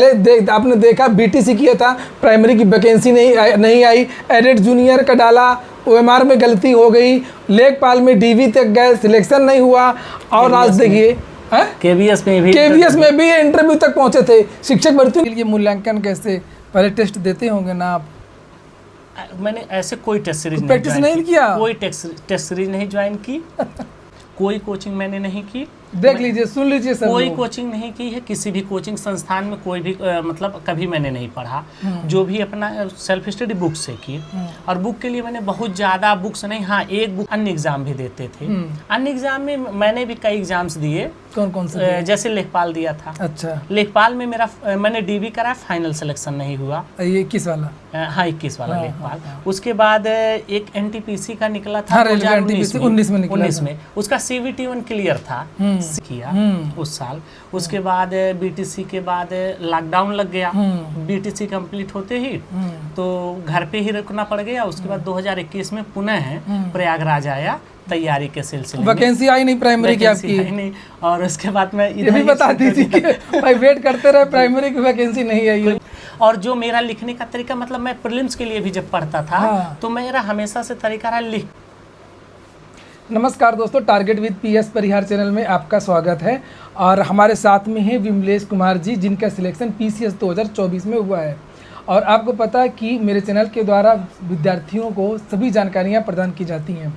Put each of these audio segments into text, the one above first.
आपने देखा बीटीसी किया था, प्राइमरी की वैकेंसी नहीं आई, एडेड जूनियर का डाला, ओएमआर में गलती हो गई, लेखपाल में डीवी तक गए, सिलेक्शन नहीं हुआ। और आज देखिए केवीएस में भी इंटरव्यू तक पहुंचे थे। शिक्षक भर्ती के लिए मूल्यांकन कैसे, पहले टेस्ट देते होंगे ना आप? मैंने ऐसे कोई टेस्ट सीरीज प्रैक्टिस नहीं किया, कोई टेस्ट सीरीज नहीं ज्वाइन की, कोई कोचिंग मैंने नहीं की। देख लीजिए, सुन लीजिए सर, कोई कोचिंग नहीं की है, किसी भी कोचिंग संस्थान में कोई भी मतलब कभी मैंने नहीं पढ़ा। जो भी अपना सेल्फ स्टडी बुक से की, और बुक के लिए मैंने बहुत ज़्यादा बुक्स नहीं, हाँ एक बुक अन्य एग्जाम भी देते थे। अन्य एग्जाम में मैंने भी कई एग्जाम्स दिए। कौन कौन से? जैसे लेखपाल दिया था। अच्छा, लेखपाल में मैंने डीबी करा, फाइनल सिलेक्शन नहीं हुआ। ये 21 वाला? हाँ 21 वाला लेखपाल। उसके बाद एक एनटीपीसी का निकला था, 19 में। 19 में उसका CVT 1 क्लियर था, किया उस साल। उसके बाद बीटीसी के बाद लॉकडाउन लग गया। बीटीसी कंप्लीट होते ही तो घर पे ही रुकना पड़ गया। उसके बाद 2021 में पुनः प्रयागराज आया तैयारी के सिलसिले में। वैकेंसी आई नहीं प्राइमरी की आपकी? नहीं। और उसके बाद मैं ये भी बता दीजिए कि भाई वेट करते रहे, प्राइमरी की वैकेंसी नहीं आई। और जो मेरा लिखने का तरीका, मतलब मैं प्रीलिम्स के लिए भी जब पढ़ता था तो मेरा हमेशा से तरीका रहा लिख। नमस्कार दोस्तों, target with PS Parihar channel में आपका स्वागत है। और हमारे साथ में हैं विमलेश कुमार जी, जिनका सिलेक्शन PCS 2024 में हुआ है। और आपको पता है कि मेरे चैनल के द्वारा विद्यार्थियों को सभी जानकारियां प्रदान की जाती हैं,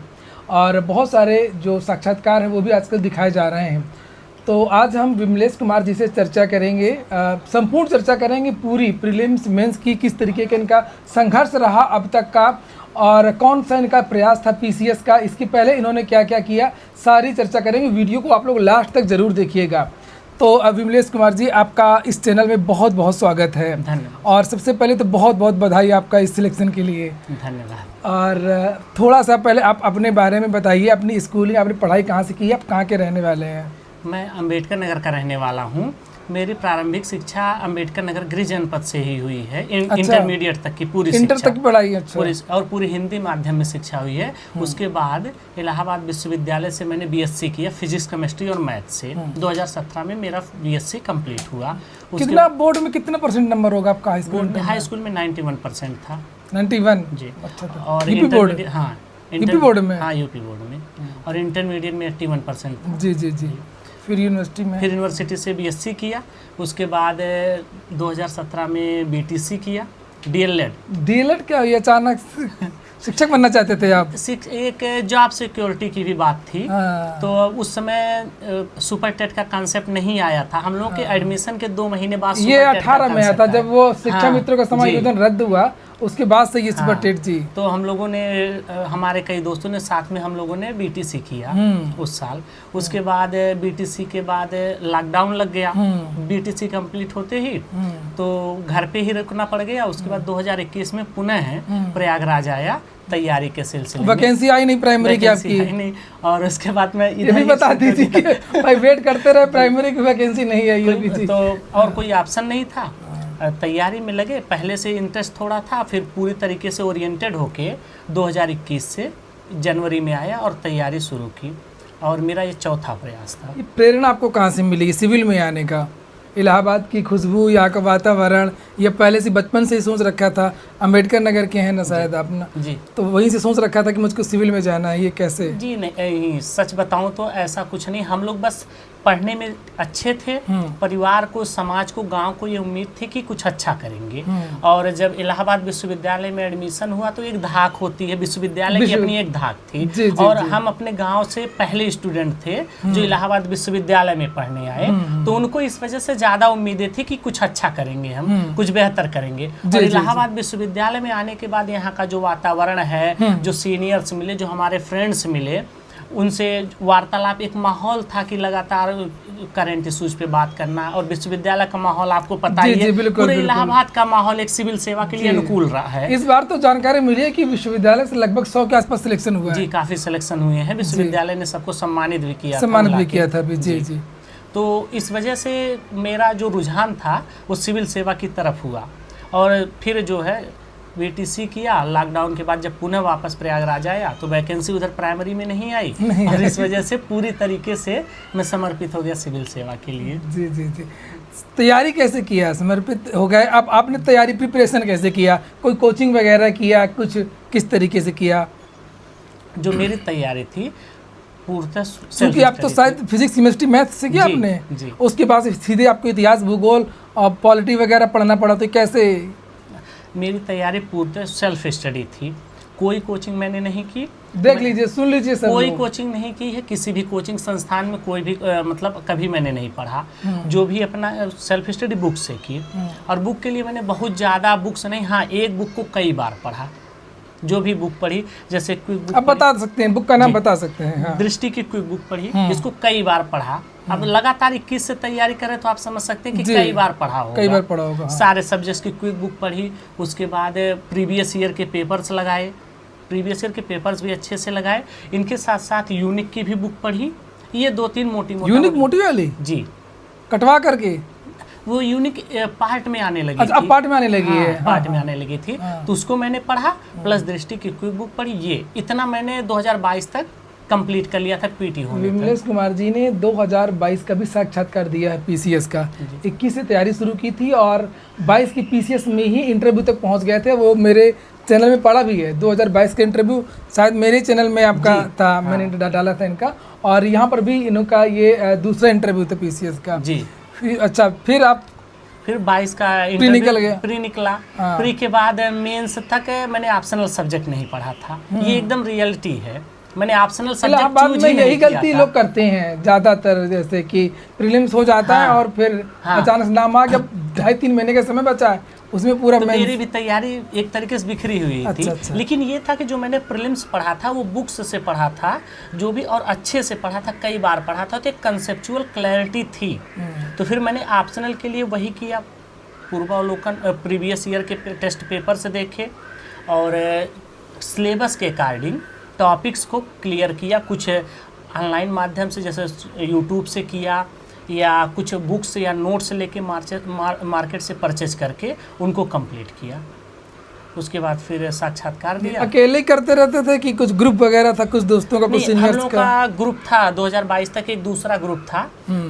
और बहुत सारे जो साक्षात्कार हैं वो भी आजकल दिखाए जा रहे हैं। तो आज हम विमलेश कुमार जी से चर्चा करेंगे, संपूर्ण चर्चा करेंगे पूरी प्रीलिम्स मेंस की, किस तरीके का इनका संघर्ष रहा अब तक का, और कौन सा इनका प्रयास था PCS का, इसके पहले इन्होंने क्या क्या किया, सारी चर्चा करेंगे। वीडियो को आप लोग लास्ट तक ज़रूर देखिएगा। तो विमलेश कुमार जी, आपका इस चैनल में बहुत बहुत स्वागत है। धन्यवाद। और सबसे पहले तो बहुत बहुत बधाई आपका इस सिलेक्शन के लिए। धन्यवाद। और थोड़ा सा पहले आप अपने बारे में बताइए, अपनी स्कूलिंग, आपने पढ़ाई कहाँ से की है, आप कहाँ के रहने वाले हैं? मैं अंबेडकर नगर का रहने वाला हूँ। मेरी प्रारंभिक शिक्षा अंबेडकर नगर गृह जनपद से ही हुई है। इंटरमीडिएट तक की पूरी इंटर तक पढ़ाई? अच्छा। और पूरी हिंदी माध्यम में शिक्षा हुई है। उसके बाद इलाहाबाद विश्वविद्यालय से मैंने BSc किया, फिजिक्स केमिस्ट्री और मैथ से। 2017 में मेरा BSc कंप्लीट हुआ। कितना बोर्ड में कितना % नंबर होगा आपका हाई स्कूल में? हाई स्कूल में 91% था। 91 जी। अच्छा। और यूपी बोर्ड? हाँ यूपी बोर्ड में? हाँ यूपी बोर्ड में। और इंटरमीडिएट में 81%। जी जी जी। फिर यूनिवर्सिटी से BSc किया। उसके बाद 2017 में BTC किया, DLED क्या हुई अचानक? शिक्षक बनना चाहते थे आप? एक जॉब सिक्योरिटी की भी बात थी। तो उस समय सुपर टेट का कांसेप्ट नहीं आया था। हम लोग के एडमिशन के 2 महीने बाद ये 18 में आया था, जब वो शिक्षा मित्रों का समायोजन रद्द हुआ, उसके बाद से ये सुपर टेट जी। तो हम लोगों ने, हमारे कई दोस्तों ने साथ में हम लोगों ने BTC किया उस साल। उसके बाद BTC के बाद लॉकडाउन लग गया। BTC कंप्लीट होते ही तो घर पे ही रुकना पड़ गया। उसके बाद 2021 में पुनः प्रयागराज आया तैयारी के सिलसिले में। वैकेंसी आई नहीं प्राइमरी की आपकी? नहीं। और उसके बाद मैं ये भी बता दीजिए कि भाई वेट करते रहे, प्राइमरी की वैकेंसी नहीं आई। तो और कोई ऑप्शन नहीं था, तैयारी में लगे। पहले से इंटरेस्ट थोड़ा था, फिर पूरी तरीके से ओरिएंटेड होके 2021 से जनवरी में आया और तैयारी शुरू की। और मेरा ये चौथा प्रयास था। ये प्रेरणा आपको कहाँ से मिली सिविल में आने का? इलाहाबाद की खुशबू, यहाँ का वातावरण, या पहले से बचपन से ही सोच रखा था? अंबेडकर नगर के हैं ना शायद आप ना? जी। तो वहीं से सोच रखा था कि मुझको सिविल में जाना है, ये कैसे? जी नहीं, सच बताऊं तो ऐसा कुछ नहीं। हम लोग बस पढ़ने में अच्छे थे। परिवार को, समाज को, गांव को ये उम्मीद थी कि कुछ अच्छा करेंगे। और जब इलाहाबाद विश्वविद्यालय में एडमिशन हुआ तो एक धाक होती है, विश्वविद्यालय की अपनी एक धाक थी। जी, और हम अपने गांव से पहले स्टूडेंट थे जो इलाहाबाद विश्वविद्यालय में पढ़ने आए। तो उनको इस वजह से ज़्यादा उम्मीदें थी कि कुछ अच्छा करेंगे, हम कुछ बेहतर करेंगे। और इलाहाबाद विश्वविद्यालय में आने के बाद यहाँ का जो वातावरण है, जो सीनियर्स मिले, जो हमारे फ्रेंड्स मिले, उनसे वार्तालाप, एक माहौल था कि लगातार करंट इश्यूज पे बात करना। और विश्वविद्यालय का माहौल आपको पता ही है, पूरे इलाहाबाद का माहौल एक सिविल सेवा के लिए अनुकूल रहा है। इस बार तो जानकारी मिली है कि विश्वविद्यालय से लगभग 100 के आसपास सिलेक्शन हुआ है। जी, काफी सिलेक्शन हुए हैं। विश्वविद्यालय ने सबको सम्मानित भी किया था। जी जी। तो इस वजह से मेरा जो रुझान था वो सिविल सेवा की तरफ हुआ। और फिर जो है BTC किया। लॉकडाउन के बाद जब पुनः वापस प्रयागराज आया तो वैकेंसी उधर प्राइमरी में नहीं आई। और इस वजह से पूरी तरीके से मैं समर्पित हो गया सिविल सेवा के लिए। जी जी जी। तैयारी कैसे किया, समर्पित हो गए अब, आपने तैयारी प्रिपरेशन कैसे किया, कोई कोचिंग वगैरह किया, कुछ किस तरीके से किया? जो मेरी तैयारी थी पूर्णतः क्योंकि आप तो शायद फिजिक्स केमिस्ट्री मैथ से किया जी, आपने, जी। उसके बाद सीधे आपको इतिहास भूगोल और पॉलिटी वगैरह पढ़ना पड़ा, तो कैसे? मेरी तैयारी पूर्णतः सेल्फ स्टडी थी, कोई कोचिंग मैंने नहीं की। देख लीजिए, सुन लीजिए सब कोई लोग। कोचिंग नहीं की है, किसी भी कोचिंग संस्थान में कोई भी मतलब कभी मैंने नहीं पढ़ा। जो भी अपना सेल्फ स्टडी बुक से की, और बुक के लिए मैंने बहुत ज़्यादा बुक्स नहीं, हाँ एक बुक को कई बार पढ़ा। जो भी बुक पढ़ी, जैसे क्विक बुक आप बता सकते हैं, बुक का नाम जी। बता सकते हैं? हाँ। दृष्टि की क्विक बुक पढ़ी, इसको कई बार पढ़ा। अब लगातार 21 से तैयारी करें तो आप समझ सकते हैं कि जी। कई बार पढ़ा होगा, कई बार पढ़ा होगा, हाँ। सारे सब्जेक्ट्स की क्विक बुक पढ़ी। उसके बाद प्रीवियस ईयर के पेपर्स लगाए, प्रीवियस ईयर के पेपर्स भी अच्छे से लगाए। इनके साथ साथ यूनिक की भी बुक पढ़ी। ये 2-3 मोटी यूनिक मोटी वाली जी, कटवा करके वो यूनिक पार्ट में आने लगी अच्छा, अब थी। पार्ट में आने लगी हाँ, है। पार्ट हाँ, में आने लगी थी, तो उसको मैंने पढ़ा, प्लस दृष्टि की क्विक बुक पढ़ी। ये इतना मैंने 2022 तक कंप्लीट कर लिया था पीटी होने तक। विमलेश कुमार जी ने 2022 का भी साक्षात्कार दिया है पीसीएस का। 21 से तैयारी शुरू की थी और 22 की पीसीएस में ही इंटरव्यू तक पहुंच गए थे। वो मेरे चैनल में पड़ा भी है, 2022 का इंटरव्यू शायद मेरे चैनल में आपका था, मैंने डाला था इनका। और यहाँ पर भी इनका ये दूसरा इंटरव्यू था पीसीएस का जी। अच्छा, फिर आप फिर 22 का प्री निकल गया। प्री निकला। हाँ। प्री के बाद मेंस तक मैंने ऑप्शनल सब्जेक्ट नहीं पढ़ा था। ये एकदम रियलिटी है, मैंने ऑप्शनल सब्जेक्ट इलाहाबाद चूज में ही यही नहीं किया गलती था। लोग करते हैं ज़्यादातर, जैसे कि प्रीलिम्स हो जाता है हाँ। और फिर हाँ। अचानक नाम आ गया, 2.5-3 महीने का समय बचा है, उसमें पूरा तो मेंस। मेरी भी तैयारी एक तरीके से बिखरी हुई थी। अच्छा। लेकिन ये था कि जो मैंने प्रीलिम्स पढ़ा था वो बुक्स से पढ़ा था, जो भी, और अच्छे से पढ़ा था, कई बार पढ़ा था, तो एक कंसेप्चुअल क्लैरिटी थी। तो फिर मैंने ऑप्शनल के लिए वही किया, पूर्वावलोकन प्रीवियस ईयर के टेस्ट पेपर से देखे और सिलेबस के अकॉर्डिंग टॉपिक्स को क्लियर किया। कुछ ऑनलाइन माध्यम से जैसे यूट्यूब से किया, या कुछ बुक्स या नोट्स लेके मार्केट से परचेज करके उनको कंप्लीट किया। उसके बाद फिर साक्षात्कार दिया। अकेले ही करते रहते थे कि कुछ ग्रुप वगैरह था, कुछ दोस्तों का, कुछ नहीं, हम सीनियर्स लोग का? का ग्रुप था 2022 तक, एक दूसरा ग्रुप था।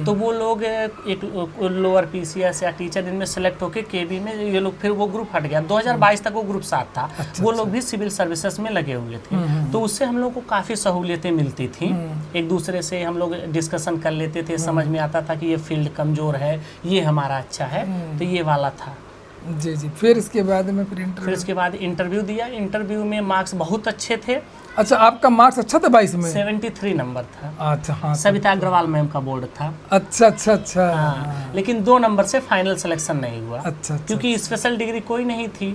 तो वो लोग एक लोअर पीसीएस या टीचर इनमें सेलेक्ट होके केबी में, ये लोग, फिर वो ग्रुप हट गया। 2022 तक वो ग्रुप साथ था। वो लोग भी सिविल सर्विसेज में लगे हुए थे। तो उससे हम लोग को काफ़ी सहूलियतें मिलती थी। एक दूसरे से हम लोग डिस्कशन कर लेते थे, समझ में आता था कि ये फील्ड कमज़ोर है, ये हमारा अच्छा है, तो ये वाला था। जी जी। फिर इसके बाद में फिर इसके बाद इंटरव्यू दिया। इंटरव्यू में मार्क्स बहुत अच्छे थे। अच्छा, आपका मार्क्स अच्छा था 22 में? 73 नंबर था। अच्छा, हाँ। सविता अग्रवाल मैम का बोर्ड था। अच्छा अच्छा अच्छा। हाँ, लेकिन 2 नंबर से फाइनल सिलेक्शन नहीं हुआ। अच्छा, क्योंकि स्पेशल डिग्री कोई नहीं थी,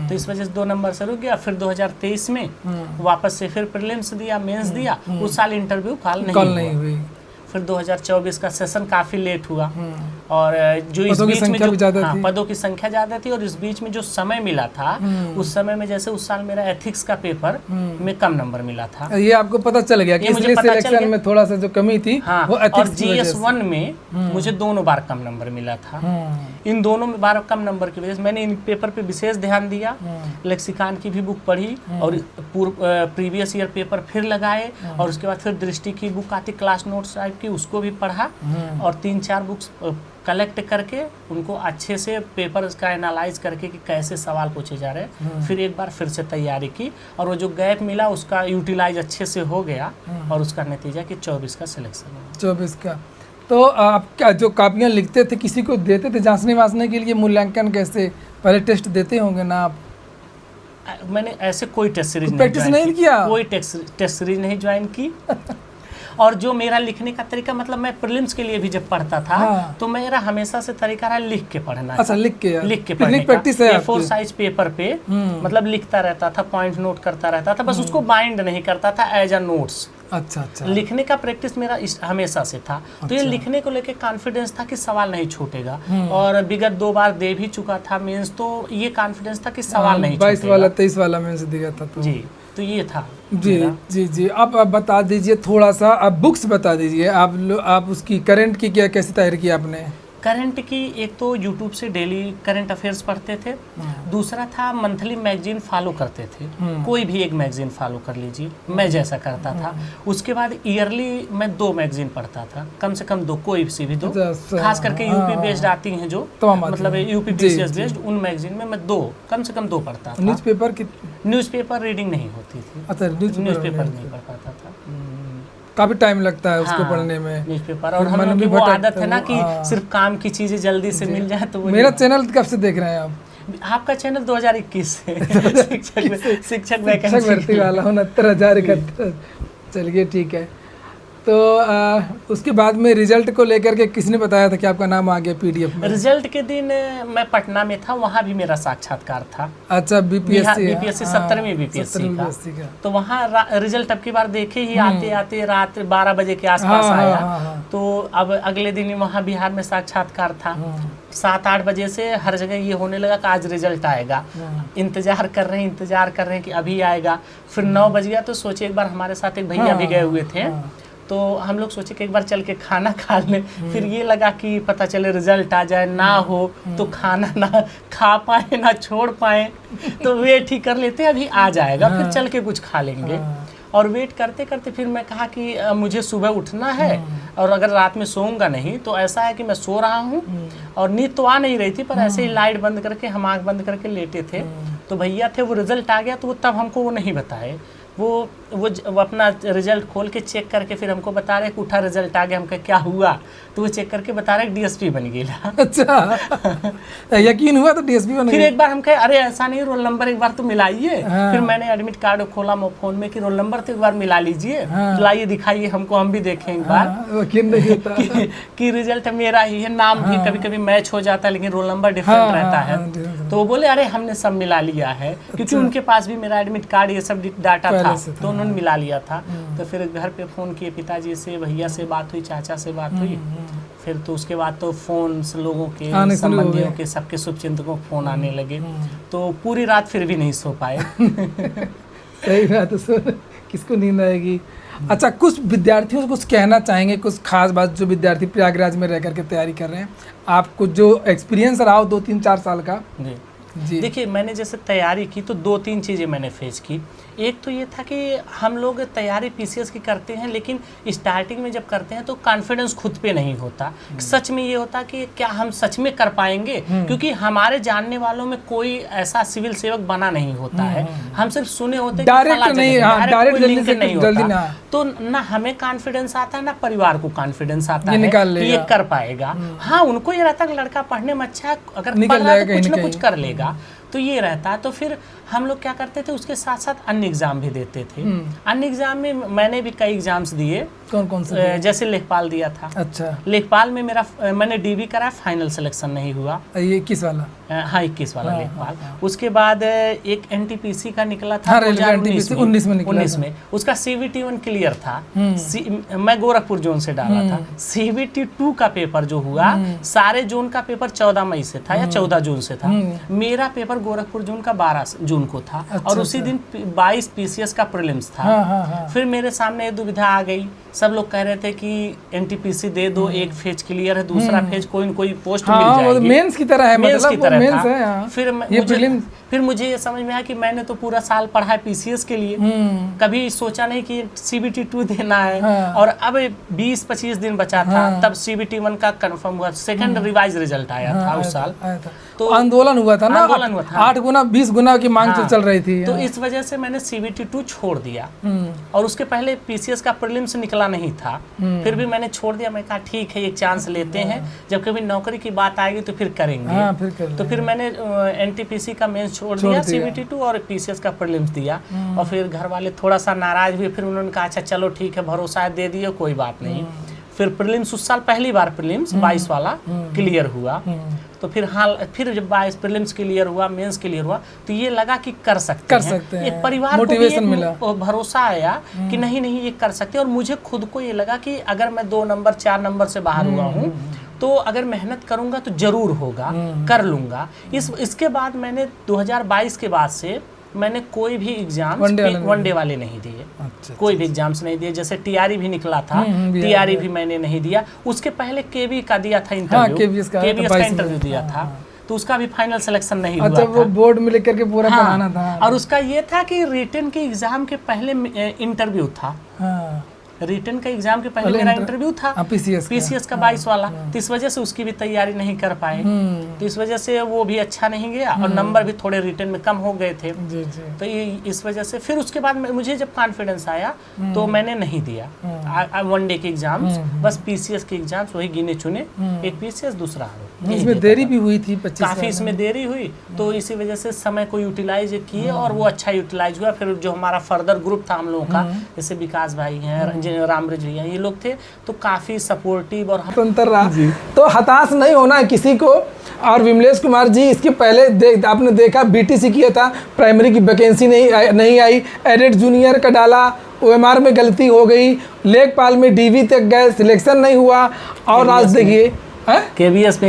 तो इस वजह से 2 नंबर से रुक गया। फिर 2023 में वापस से फिर प्रीलिम्स दिया, मेंस दिया। उस साल इंटरव्यू कॉल नहीं हुई। फिर 2024 का सेशन काफ़ी लेट हुआ, और जो इस बीच में जो पदों की संख्या ज़्यादा थी, और इस बीच में जो समय मिला था, उस समय में जैसे उस साल मेरा एथिक्स का पेपर में कम नंबर मिला था। ये आपको पता चल गया कि इसलिए सिलेक्शन में थोड़ा सा जो कमी थी, हाँ, वो एथिक्स और GS1 में मुझे दोनों बार कम नंबर मिला था। इन दोनों में बार कम नंबर की वजह से मैंने इन पेपर पे विशेष ध्यान दिया। लेक्सिकॉन की भी बुक पढ़ी, और प्रीवियस ईयर पेपर फिर लगाए, और उसके बाद फिर दृष्टि की बुक आती क्लास नोट्स टाइप की, उसको भी पढ़ा, और 3-4 बुक्स कलेक्ट करके उनको अच्छे से पेपर का एनालाइज करके कि कैसे सवाल पूछे जा रहे हैं। फिर एक बार फिर से तैयारी की, और वो जो गैप मिला उसका यूटिलाइज अच्छे से हो गया, और उसका नतीजा कि 24 का सिलेक्शन हुआ। 24 का। तो आप क्या जो कापियाँ लिखते थे, किसी को देते थे जांचने वांचने के लिए? मूल्यांकन कैसे, पहले टेस्ट देते होंगे ना आप? मैंने ऐसे कोई टेस्ट सीरीज प्रैक्टिस नहीं किया? कोई टेस्ट सीरीज नहीं ज्वाइन की। और जो मेरा लिखने का तरीका, मतलब मैं प्रीलिम्स के लिए भी जब पढ़ता था, हाँ। तो मेरा हमेशा से तरीका रहा लिख के पढ़ना। अच्छा, लिख के पढ़ने का। प्रैक्टिस है A4 साइज पेपर पे मतलब लिखता रहता था, पॉइंट नोट करता रहता था, बस उसको बाइंड नहीं करता था एज अ नोट्स। अच्छा अच्छा। लिखने का प्रैक्टिस मेरा हमेशा से था। तो ये लिखने को लेके कॉन्फिडेंस था कि सवाल नहीं छूटेगा, और विगत 2 बार दे भी चुका था मेंस, तो ये कॉन्फिडेंस था कि सवाल नहीं छूटेगा। 22 वाला 23 वाला मेंस दिया था तो। जी, तो ये था जी जी जी। आप बता दीजिए थोड़ा सा, आप बुक्स बता दीजिए, आप उसकी करंट की क्या कैसे तैयारी की आपने? करंट की एक तो यूट्यूब से डेली करंट अफेयर्स पढ़ते थे, दूसरा था मंथली मैगजीन फॉलो करते थे, कोई भी एक मैगजीन फॉलो कर लीजिए, मैं जैसा करता था। उसके बाद ईयरली मैं 2 मैगजीन पढ़ता था, कम से कम 2, कोई सी भी 2, खास करके यूपी बेस्ड आती हैं जो, मतलब यूपी बीसीएस बेस्ड, उन मैगजीन में मैं 2, कम से कम 2 पढ़ता था। न्यूज़पेपर रीडिंग नहीं होती थी। अच्छा, न्यूज़पेपर नहीं पढ़ पाता था, काफी टाइम लगता है उसको पढ़ने में न्यूज़पेपर। और हम लोग की वो आदत है ना कि सिर्फ काम की चीजें जल्दी से मिल जाए, तो मेरा चैनल कब से देख रहे हैं आप? आपका चैनल 2021 से शिक्षक भर्ती वाला 69,071। चलिए ठीक है। तो उसके बाद में रिजल्ट को लेकर के किसने बताया था कि आपका नाम आ गया पीडीएफ में? रिजल्ट के दिन मैं पटना में था, वहाँ भी मेरा साक्षात्कार था। अच्छा, बीपीएससी 17वीं बीपीएससी का। तो वहाँ रिजल्ट अब की बार देखे ही आते आते रात 12 बजे के आसपास आया। तो अब अगले दिन वहाँ बिहार में साक्षात्कार था। 7-8 बजे से हर जगह ये होने लगा कि आज रिजल्ट आएगा, इंतजार कर रहे हैं कि अभी आएगा। फिर 9 बज गया तो सोचे एक बार, हमारे साथ एक भैया भी गए हुए थे, तो हम लोग सोचे कि एक बार चल के खाना खा लें। फिर ये लगा कि पता चले रिजल्ट आ जाए, ना हो तो खाना ना खा पाए ना छोड़ पाए, तो वेट ही कर लेते, अभी आ जाएगा फिर चल के कुछ खा लेंगे। और वेट करते करते फिर मैं कहा कि मुझे सुबह उठना है, और अगर रात में सोऊंगा नहीं तो ऐसा है कि मैं सो रहा हूँ और नींद तो आ नहीं रही थी, पर ऐसे ही लाइट बंद करके हम आँख बंद करके लेटे थे। तो भैया थे, वो रिजल्ट आ गया तो वो तब हमको वो नहीं बताए, वो अपना रिजल्ट खोल के चेक करके फिर हमको बता रहे कि उठा रिजल्ट आ गया। हमका क्या हुआ, तो वो चेक करके बता रहे डीएसपी बन गया। अच्छा, यकीन हुआ तो डीएसपी बन गया। फिर एक बार हम कहे अरे ऐसा नहीं, रोल नंबर एक बार तो मिलाइए। फिर मैंने एडमिट कार्ड खोला फोन में कि रोल नंबर तो एक बार मिला लीजिए, लाइए दिखाइए हमको, हम भी देखें एक बार कि रिजल्ट मेरा ही है। नाम भी कभी कभी मैच हो जाता है लेकिन रोल नंबर डिफरेंट रहता है। तो वो बोले अरे हमने सब मिला लिया है, क्योंकि उनके पास भी मेरा एडमिट कार्ड ये सब डाटा था, तो उन्होंने मिला लिया था। तो फिर घर पे फ़ोन किए, पिताजी से, भैया से बात हुई, चाचा से बात हुई। फिर तो उसके बाद तो फ़ोन से लोगों के, संबंधियों के, सबके शुभचिंतकों के फ़ोन आने लगे। तो पूरी रात फिर भी नहीं सो पाए। सही बात है, किसको नींद आएगी। अच्छा, कुछ विद्यार्थियों से कुछ कहना चाहेंगे, कुछ खास बात जो विद्यार्थी प्रयागराज में रह करके तैयारी कर रहे हैं, आपको जो एक्सपीरियंस रहा हो 2-3-4 साल का? जी, देखिए मैंने जैसे तैयारी की तो 2-3 चीज़ें मैंने फेस की। एक तो ये था कि हम लोग तैयारी पीसीएस की करते हैं, लेकिन स्टार्टिंग में जब करते हैं तो कॉन्फिडेंस खुद पे नहीं होता। सच में ये होता कि क्या हम सच में कर पाएंगे, क्योंकि हमारे जानने वालों में कोई ऐसा सिविल सेवक बना नहीं होता है। हम सिर्फ सुने होते हैं, डायरेक्ट नहीं होता। तो ना हमें कॉन्फिडेंस आता है ना परिवार को कॉन्फिडेंस आता है कि ये कर पाएगा। हाँ, उनको ये रहता है कि लड़का पढ़ने में अच्छा है, अगर पढ़ रहा है तो कुछ ना कुछ कर लेगा, तो ये रहता है। तो फिर हम लोग क्या करते थे, उसके साथ साथ अन्य एग्जाम भी देते थे। अन्य एग्जाम में मैंने भी कई एग्जाम्स दिए। कौन से? जैसे लेखपाल दिया था। अच्छा, लेखपाल में मैंने डीबी करा, फाइनल सिलेक्शन नहीं हुआ। ये 21 वाला? हाँ, 21 वाला लेखपाल। उसके बाद एक एनटीपीसी का निकला था, हाँ, 2019 में। उसका CVT 1 क्लियर था। मैं गोरखपुर जोन से डाला था। CVT 2 का पेपर जो हुआ, सारे जोन का पेपर 14 मई से था या 14 जून से था। मेरा पेपर गोरखपुर जोन का 12 जून को था। और उसी दिन 22 पीसीएस का प्रीलिम्स था। फिर मेरे सामने दुविधा आ गई, सब लोग कह रहे थे कि एनटीपीसी दे दो, एक फेज क्लियर है, दूसरा फेज कोई न कोई पोस्ट मिल जाएगी। मेंस की तरह है, मेंस की तरह था। है। फिर मुझे ये समझ में आया कि मैंने तो पूरा साल पढ़ा है पीसीएस के लिए, कभी सोचा नहीं कि CVT 2 देना है। और अब 20-25 दिन बचा था, तब CVT 1 का कंफर्म हुआ, सेकंड रिवाइज रिजल्ट आया था उस साल। तो आंदोलन हुआ था ना, 8 गुना 20 गुना की मांग चल रही थी। तो इस वजह से मैंने CVT 2 छोड़ दिया। और उसके पहले पीसीएस का प्रीलिम्स निकला नहीं था, फिर भी मैंने छोड़ दिया। मैं कहा ठीक है, एक चांस लेते हैं, जब कभी नौकरी की बात आएगी तो फिर करेंगे। तो फिर मैंने एनटीपीसी का मेंस छोड़ दिया, CVT 2 और पीसीएस का प्रीलिम्स दिया। और फिर घर वाले थोड़ा सा नाराज हुए, फिर उन्होंने कहा अच्छा चलो ठीक है, भरोसा दे दिए, कोई बात नहीं। फिर प्रीलिम्स उस साल पहली बार प्रीलिम्स 22 वाला क्लियर हुआ। तो फिर जब 22 प्रीलिम्स क्लियर हुआ, मेंस क्लियर हुआ, तो ये लगा कि कर सकते हैं। एक परिवार को भी एक भरोसा आया कि नहीं ये कर सकते हैं। और मुझे खुद को ये लगा कि अगर मैं 2 नंबर 4 नंबर से बाहर हुआ हूँ तो अगर मेहनत करूंगा तो जरूर होगा, कर लूंगा। इसके बाद मैंने 2022 के बाद से मैंने कोई भी एग्जाम वनडे वाले नहीं दिए। कोई भी एग्जाम्स नहीं दिए। जैसे टीआरई भी निकला था, टीआरई भी मैंने नहीं दिया। उसके पहले केवी का दिया था इंटरव्यू, केवीएस का इंटरव्यू दिया था, तो उसका भी फाइनल सिलेक्शन नहीं हुआ था। वो बोर्ड में लेकर के पूरा बनाना था। और उसका ये था कि रिटन के एग्जाम के पहले इंटरव्यू था। रिटन का एग्जाम के पहले मेरा इंटरव्यू था पीसीएस का 22 वाला, तो इस वजह से उसकी भी तैयारी नहीं कर पाए, तो इस वजह से वो भी अच्छा नहीं गया और नंबर भी थोड़े रिटन में कम हो गए थे। तो ये इस वजह से फिर उसके बाद मुझे जब कॉन्फिडेंस आया तो मैंने नहीं दिया वनडे के एग्जाम्स, बस पीसीएस के एग्जाम्स वही गिने चुने, एक पीसीएस दूसरा इसमें देरी भी हुई थी, काफी इसमें देरी हुई, तो इसी वजह से समय को यूटिलाइज किए और वो अच्छा यूटिलाइज हुआ। फिर जो हमारा फर्दर ग्रुप था हम लोगों का, जैसे विकास भाई हैं, रामब्रिज भैया, ये लोग थे, तो काफी सपोर्टिव और स्वतंत्र रहा। तो हताश नहीं होना है किसी को। और विमलेश कुमार जी इसके पहले आपने देखा बीटीसी किया था, प्राइमरी की वैकेंसी नहीं आई, एडेड जूनियर का डाला, ओएमआर में गलती हो गई, लेखपाल में डीवी तक गए, सिलेक्शन नहीं हुआ, और आज देखिए केवीएस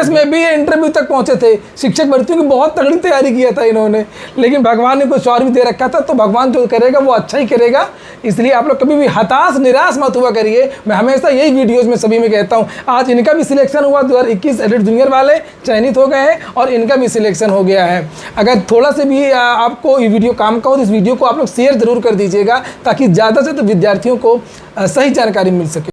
में भी इंटरव्यू तक पहुंचे थे। शिक्षक भर्तियों की बहुत तगड़ी तैयारी किया था इन्होंने, लेकिन भगवान ने कुछ और भी दे रखा था। तो भगवान जो करेगा वो अच्छा ही करेगा, इसलिए आप लोग कभी भी हताश निराश मत हुआ करिए। मैं हमेशा यही वीडियोस में सभी में कहता हूँ। आज इनका भी सिलेक्शन हुआ, 2021 एडेड जूनियर वाले चयनित हो गए हैं और इनका भी सिलेक्शन हो गया है। अगर थोड़ा से भी आपको ये वीडियो काम का हो तो इस वीडियो को आप लोग शेयर जरूर कर दीजिएगा, ताकि ज़्यादा से ज़्यादा विद्यार्थियों को सही जानकारी मिल सके।